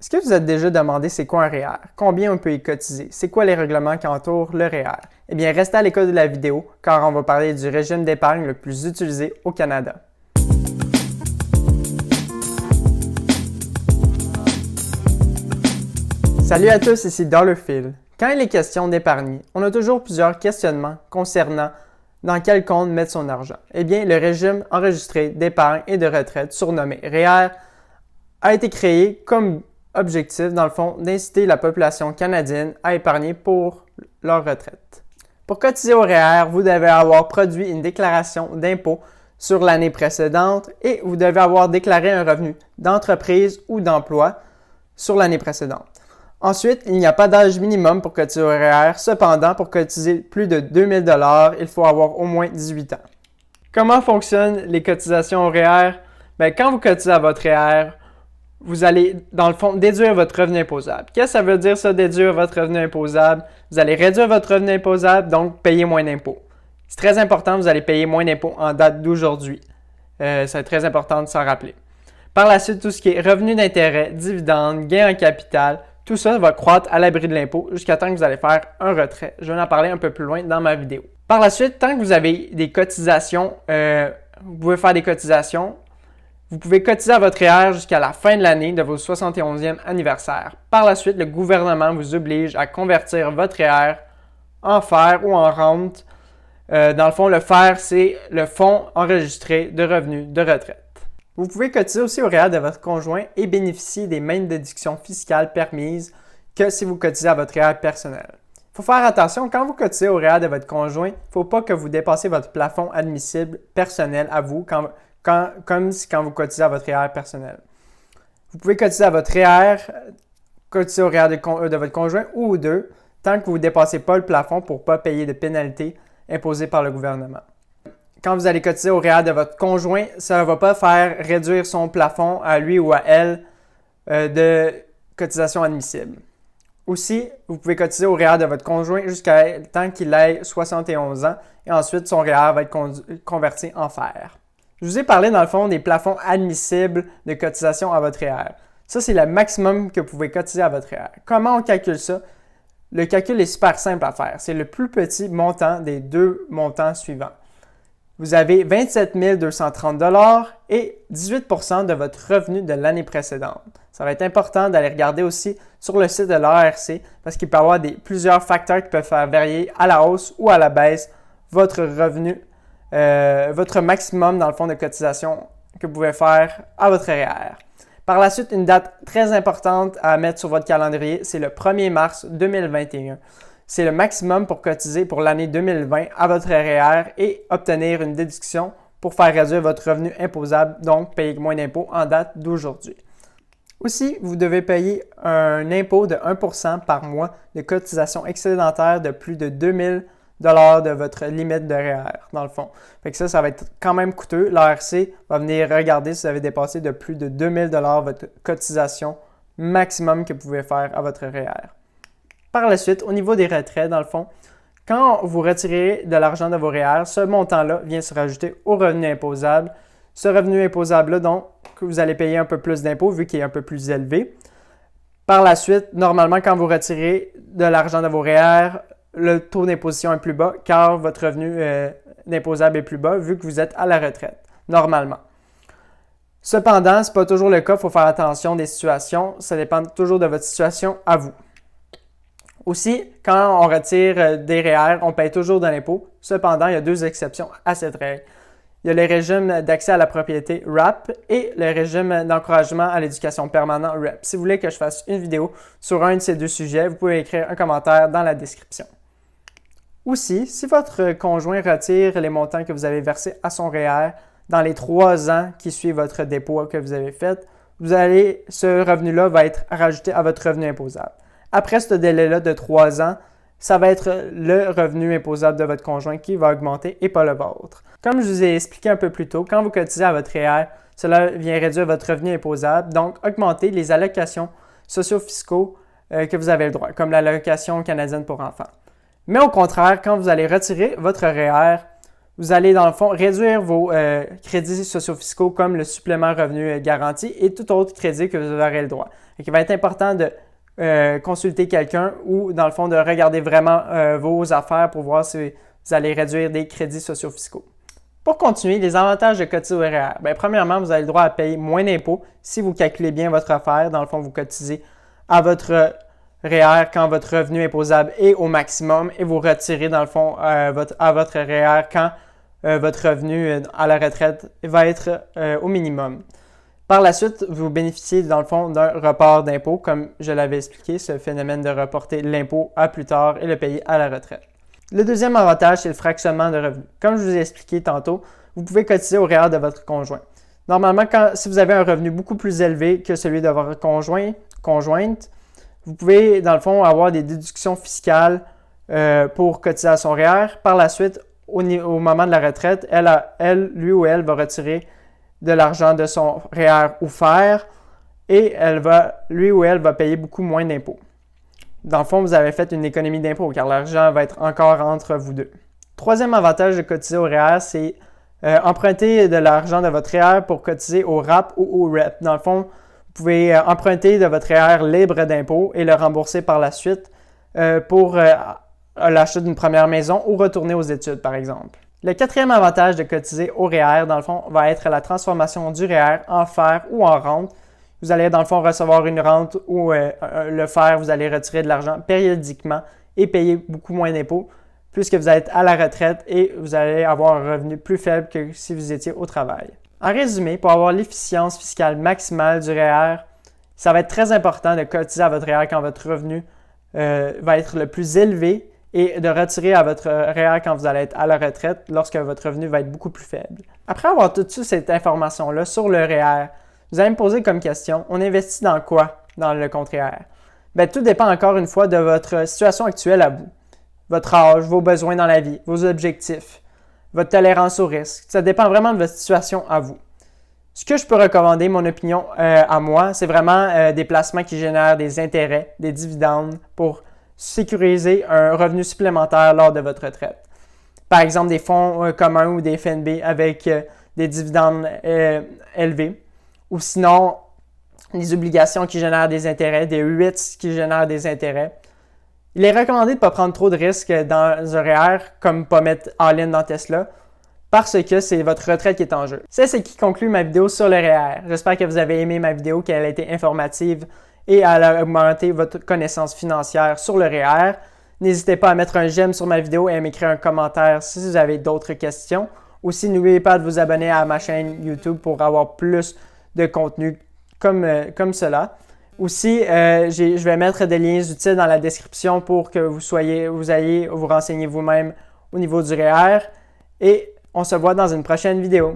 Est-ce que vous êtes déjà demandé c'est quoi un REER? Combien on peut y cotiser? C'est quoi les règlements qui entourent le REER? Eh bien, restez à l'écoute de la vidéo car on va parler du régime d'épargne le plus utilisé au Canada. Salut à tous, ici Dollarfield. Quand il est question d'épargner, on a toujours plusieurs questionnements concernant dans quel compte mettre son argent. Eh bien, le régime enregistré d'épargne et de retraite, surnommé REER, a été créé comme objectif, dans le fond, d'inciter la population canadienne à épargner pour leur retraite. Pour cotiser au REER, vous devez avoir produit une déclaration d'impôt sur l'année précédente et vous devez avoir déclaré un revenu d'entreprise ou d'emploi sur l'année précédente. Ensuite, il n'y a pas d'âge minimum pour cotiser au REER. Cependant, pour cotiser plus de 2000 $, il faut avoir au moins 18 ans. Comment fonctionnent les cotisations au REER? Quand vous cotisez à votre REER, vous allez, dans le fond, déduire votre revenu imposable. Qu'est-ce que ça veut dire, ça, déduire votre revenu imposable? Vous allez réduire votre revenu imposable, donc payer moins d'impôts. C'est très important, vous allez payer moins d'impôts en date d'aujourd'hui. C'est très important de s'en rappeler. Par la suite, tout ce qui est revenu d'intérêt, dividendes, gains en capital, tout ça va croître à l'abri de l'impôt jusqu'à temps que vous allez faire un retrait. Je vais en parler un peu plus loin dans ma vidéo. Par la suite, tant que vous avez des cotisations, vous pouvez faire des cotisations. Vous pouvez cotiser à votre REER jusqu'à la fin de l'année de vos 71e anniversaire. Par la suite, le gouvernement vous oblige à convertir votre REER en fer ou en rente. Dans le fond, le fer, c'est le fonds enregistré de revenus de retraite. Vous pouvez cotiser aussi au REER de votre conjoint et bénéficier des mêmes déductions fiscales permises que si vous cotisez à votre REER personnel. Il faut faire attention, quand vous cotisez au REER de votre conjoint, il ne faut pas que vous dépassiez votre plafond admissible personnel à vous comme quand vous cotisez à votre REER personnel. Vous pouvez cotiser à votre REER, cotiser au REER de votre conjoint ou aux deux, tant que vous ne dépassez pas le plafond pour ne pas payer de pénalités imposées par le gouvernement. Quand vous allez cotiser au REER de votre conjoint, ça ne va pas faire réduire son plafond à lui ou à elle de cotisation admissible. Aussi, vous pouvez cotiser au REER de votre conjoint jusqu'à temps qu'il ait 71 ans et ensuite son REER va être converti en fer. Je vous ai parlé dans le fond des plafonds admissibles de cotisation à votre REER. Ça, c'est le maximum que vous pouvez cotiser à votre REER. Comment on calcule ça? Le calcul est super simple à faire. C'est le plus petit montant des deux montants suivants. Vous avez 27 230 $ et 18 % de votre revenu de l'année précédente. Ça va être important d'aller regarder aussi sur le site de l'ARC parce qu'il peut y avoir plusieurs facteurs qui peuvent faire varier à la hausse ou à la baisse votre revenu, votre maximum dans le fond de cotisation que vous pouvez faire à votre REER. Par la suite, une date très importante à mettre sur votre calendrier, c'est le 1er mars 2021. C'est le maximum pour cotiser pour l'année 2020 à votre REER et obtenir une déduction pour faire réduire votre revenu imposable, donc payer moins d'impôts en date d'aujourd'hui. Aussi, vous devez payer un impôt de 1 % par mois de cotisation excédentaire de plus de 2000 $ de votre limite de REER, dans le fond. Fait que ça va être quand même coûteux. L'ARC va venir regarder si vous avez dépassé de plus de 2000 $ votre cotisation maximum que vous pouvez faire à votre REER. Par la suite, au niveau des retraits, dans le fond, quand vous retirez de l'argent de vos REER, ce montant-là vient se rajouter au revenu imposable. Ce revenu imposable-là, donc, que vous allez payer un peu plus d'impôts vu qu'il est un peu plus élevé. Par la suite, normalement, quand vous retirez de l'argent de vos REER, le taux d'imposition est plus bas car votre revenu d'imposable est plus bas vu que vous êtes à la retraite, normalement. Cependant, ce n'est pas toujours le cas, il faut faire attention des situations. Ça dépend toujours de votre situation à vous. Aussi, quand on retire des REER, on paye toujours de l'impôt. Cependant, il y a deux exceptions à cette règle. Il y a le régime d'accès à la propriété RAP et le régime d'encouragement à l'éducation permanent REP. Si vous voulez que je fasse une vidéo sur un de ces deux sujets, vous pouvez écrire un commentaire dans la description. Aussi, si votre conjoint retire les montants que vous avez versés à son REER dans les 3 ans qui suivent votre dépôt que vous avez fait, ce revenu-là va être rajouté à votre revenu imposable. Après ce délai-là de 3 ans, ça va être le revenu imposable de votre conjoint qui va augmenter et pas le vôtre. Comme je vous ai expliqué un peu plus tôt, quand vous cotisez à votre REER, cela vient réduire votre revenu imposable, donc augmenter les allocations socio-fiscaux que vous avez le droit, comme l'allocation canadienne pour enfants. Mais au contraire, quand vous allez retirer votre REER, vous allez dans le fond réduire vos crédits socio-fiscaux comme le supplément revenu garanti et tout autre crédit que vous aurez le droit. Donc, il va être important de consulter quelqu'un ou dans le fond de regarder vraiment vos affaires pour voir si vous allez réduire des crédits socio-fiscaux. Pour continuer, les avantages de cotiser au REER. Bien, premièrement, vous avez le droit à payer moins d'impôts si vous calculez bien votre affaire. Dans le fond, vous cotisez à votre REER quand votre revenu imposable est au maximum et vous retirez dans le fond à votre REER quand votre revenu à la retraite va être au minimum. Par la suite, vous bénéficiez dans le fond d'un report d'impôt, comme je l'avais expliqué, ce phénomène de reporter l'impôt à plus tard et le payer à la retraite. Le deuxième avantage, c'est le fractionnement de revenus. Comme je vous ai expliqué tantôt, vous pouvez cotiser au REER de votre conjoint. Normalement, si vous avez un revenu beaucoup plus élevé que celui de votre conjointe, vous pouvez, dans le fond, avoir des déductions fiscales pour cotiser à son REER. Par la suite, au moment de la retraite, lui ou elle va retirer de l'argent de son REER ou FER et lui ou elle va payer beaucoup moins d'impôts. Dans le fond, vous avez fait une économie d'impôts car l'argent va être encore entre vous deux. Troisième avantage de cotiser au REER, c'est emprunter de l'argent de votre REER pour cotiser au RAP ou au REP. Dans le fond, vous pouvez emprunter de votre REER libre d'impôts et le rembourser par la suite pour l'achat d'une première maison ou retourner aux études, par exemple. Le quatrième avantage de cotiser au REER, dans le fond, va être la transformation du REER en FER ou en rente. Vous allez, dans le fond, recevoir une rente ou le FER, vous allez retirer de l'argent périodiquement et payer beaucoup moins d'impôts puisque vous êtes à la retraite et vous allez avoir un revenu plus faible que si vous étiez au travail. En résumé, pour avoir l'efficience fiscale maximale du REER, ça va être très important de cotiser à votre REER quand votre revenu va être le plus élevé et de retirer à votre REER quand vous allez être à la retraite lorsque votre revenu va être beaucoup plus faible. Après avoir tout cette information-là sur le REER, vous allez me poser comme question, on investit dans quoi dans le compte REER? Bien, tout dépend encore une fois de votre situation actuelle à vous. Votre âge, vos besoins dans la vie, vos objectifs, votre tolérance au risque. Ça dépend vraiment de votre situation à vous. Ce que je peux recommander, mon opinion à moi, c'est vraiment des placements qui génèrent des intérêts, des dividendes pour sécuriser un revenu supplémentaire lors de votre retraite. Par exemple, des fonds communs ou des FNB avec des dividendes élevés. Ou sinon, des obligations qui génèrent des intérêts, des REITs qui génèrent des intérêts. Il est recommandé de ne pas prendre trop de risques dans un REER, comme pas mettre all-in dans Tesla, parce que c'est votre retraite qui est en jeu. C'est ce qui conclut ma vidéo sur le REER. J'espère que vous avez aimé ma vidéo, qu'elle a été informative et elle a augmenté votre connaissance financière sur le REER. N'hésitez pas à mettre un j'aime sur ma vidéo et à m'écrire un commentaire si vous avez d'autres questions. Aussi, n'oubliez pas de vous abonner à ma chaîne YouTube pour avoir plus de contenu comme cela. Aussi, je vais mettre des liens utiles dans la description pour que vous ayez vous renseigner vous-même au niveau du REER. Et on se voit dans une prochaine vidéo.